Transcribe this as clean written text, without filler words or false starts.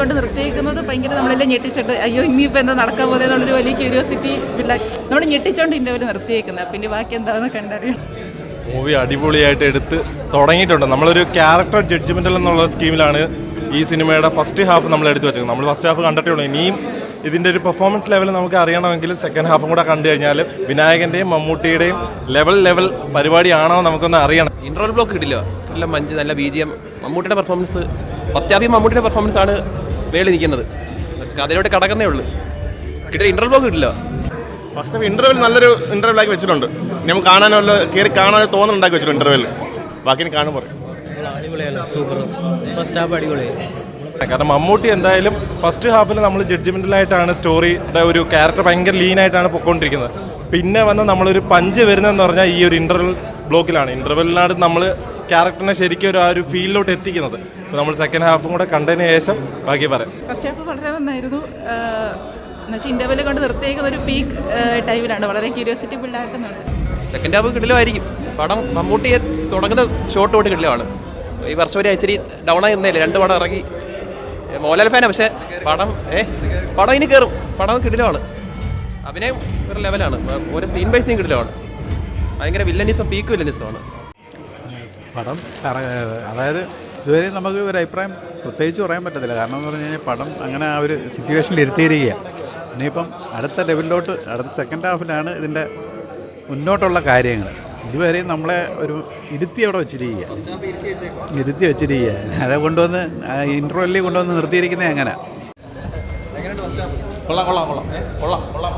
കൊണ്ട് നിർത്തിയേക്കുന്നത് ഭയങ്കര നമ്മളെല്ലാം ഞെട്ടിച്ചിട്ട് അയ്യോ ഇനിയിപ്പോൾ എന്താ നടക്കാൻ പോകുന്നത് എന്നുള്ളൊരു വലിയ ക്യൂരിയോസിറ്റി നമ്മൾ ഞെട്ടിച്ചോണ്ട് ഇന്നവർ നിർത്തിയേക്കുന്നത്. പിന്നെ ബാക്കി എന്താണെന്ന് കണ്ടറിയാം. മൂവി അടിപൊളിയായിട്ട് എടുത്ത് തുടങ്ങിയിട്ടുണ്ട്. നമ്മളൊരു ക്യാരക്ടർ ജഡ്ജ്മെൻ്റൽ എന്നുള്ള സ്കീമിലാണ് ഈ സിനിമയുടെ ഫസ്റ്റ് ഹാഫ് നമ്മൾ എടുത്തു വെച്ചത്. നമ്മൾ ഫസ്റ്റ് ഹാഫ് കണ്ടിട്ടേ ഉള്ളൂ. ഇനിയും ഇതിൻ്റെ ഒരു പെർഫോമൻസ് ലെവൽ നമുക്ക് അറിയണമെങ്കിൽ സെക്കൻഡ് ഹാഫും കൂടെ കണ്ടു കഴിഞ്ഞാൽ വിനായകൻ്റെയും മമ്മൂട്ടിയുടെയും ലെവൽ പരിപാടിയാണോ നമുക്കൊന്ന് അറിയണം. ഇൻട്രോൽ ബ്ലോക്ക് കിട്ടില്ല, നല്ല മഞ്ച്, നല്ല BGM. മമ്മൂട്ടിയുടെ പെർഫോമൻസ് ഫസ്റ്റ് ഹാഫിൽ മമ്മൂട്ടിയുടെ പെർഫോമൻസ് ആണ് വേളി നിൽക്കുന്നത്. അതിലോട്ട് കടക്കുന്നേ ഉള്ളൂ. കിട്ടിയ ഇൻട്രോൽ ബ്ലോക്ക് കിട്ടില്ല. ഫസ്റ്റ് ഹാഫ് ഇൻ്റർവെൽ നല്ലൊരു ഇൻ്റർവെൽ ആക്കി വെച്ചിട്ടുണ്ട്. നമുക്ക് കാണാനുള്ള കയറി കാണാനോ തോന്നുന്നുണ്ടാക്കി വെച്ചിട്ടുണ്ട് ഇൻ്റർവെൽ. ബാക്കി കാണുമ്പോൾ അടിപൊളിയല്ല, സൂപ്പർ. ഫസ്റ്റ് ഹാഫ് അടിപൊളിയായി. കാരണം മമ്മൂട്ടി എന്തായാലും ഫസ്റ്റ് ഹാഫിൽ നമ്മൾ ജഡ്ജ്മെൻ്റലായിട്ടാണ് സ്റ്റോറിയുടെ ഒരു ക്യാരക്ടർ ഭയങ്കര ലീനായിട്ടാണ് പൊയ്ക്കൊണ്ടിരിക്കുന്നത്. പിന്നെ വന്ന് നമ്മളൊരു പഞ്ച് വരുന്നതെന്ന് പറഞ്ഞാൽ ഈ ഒരു ഇൻ്റർവെൽ ബ്ലോക്കിലാണ്. ഇൻ്റർവെല്ലിനാണ് നമ്മൾ ക്യാരക്ടറിനെ ശരിക്കും ഒരു ഫീലിലോട്ട് എത്തിക്കുന്നത്. അപ്പോൾ നമ്മൾ സെക്കൻഡ് ഹാഫും കൂടെ കണ്ടതിന് ശേഷം ബാക്കി പറയാം. ഫസ്റ്റ് ഹാഫ് വളരെ നന്നായിരുന്നു. എന്നുവെച്ചാൽ ഇൻ്റർവെൽ കൊണ്ട് നിർത്തിയേക്കുന്ന ഒരു പീക്ക് ടൈമിലാണ്. വളരെ ക്യൂരിയോസിറ്റി ബിൽഡാക്കുന്നുണ്ട്. സെക്കൻഡ് ഹാഫ് കിടിലമായിരിക്കും. പടം മമ്മൂട്ടിയെ തുടങ്ങുന്ന ഷോട്ട് തൊട്ട് കിടിലമാണ്. ഈ വർഷം ഒരു ഇച്ചിരി ഡൗണായി നിന്നേല്ലേ, 2 പടം ഇറങ്ങി. മോഹൻലാൽ ഫാനാണ്, പക്ഷേ പടം ഇനി കയറും. പടം കിടിലമാണ്. അഭിനയം ഒരു ലെവലാണ്. ഓരോ സീൻ ബൈ സീൻ കിടിലമാണ്. ഭയങ്കര വില്ലനിസം, പീക്ക് വില്ലനിസമാണ് പടം. അതായത് ഇതുവരെ നമുക്ക് ഒരു അഭിപ്രായം പ്രത്യേകിച്ച് പറയാൻ പറ്റത്തില്ല. കാരണം എന്ന് പറഞ്ഞു കഴിഞ്ഞാൽ പടം അങ്ങനെ ആ ഒരു സിറ്റുവേഷനിൽ ഇരുത്തിയിരിക്കുക. ഇനിയിപ്പം അടുത്ത ലെവലിലോട്ട് അടുത്ത സെക്കൻഡ് ഹാഫിലാണ് ഇതിൻ്റെ മുന്നോട്ടുള്ള കാര്യങ്ങൾ. ഇതുവരെ നമ്മളെ ഒരു ഇരുത്തി അവിടെ ഇരുത്തി വെച്ചിരിക്കുക. അത് കൊണ്ടുവന്ന് ഇൻട്രോയിൽ കൊണ്ടുവന്ന് നിർത്തിയിരിക്കുന്നത് അങ്ങനെ. കൊള്ളാം.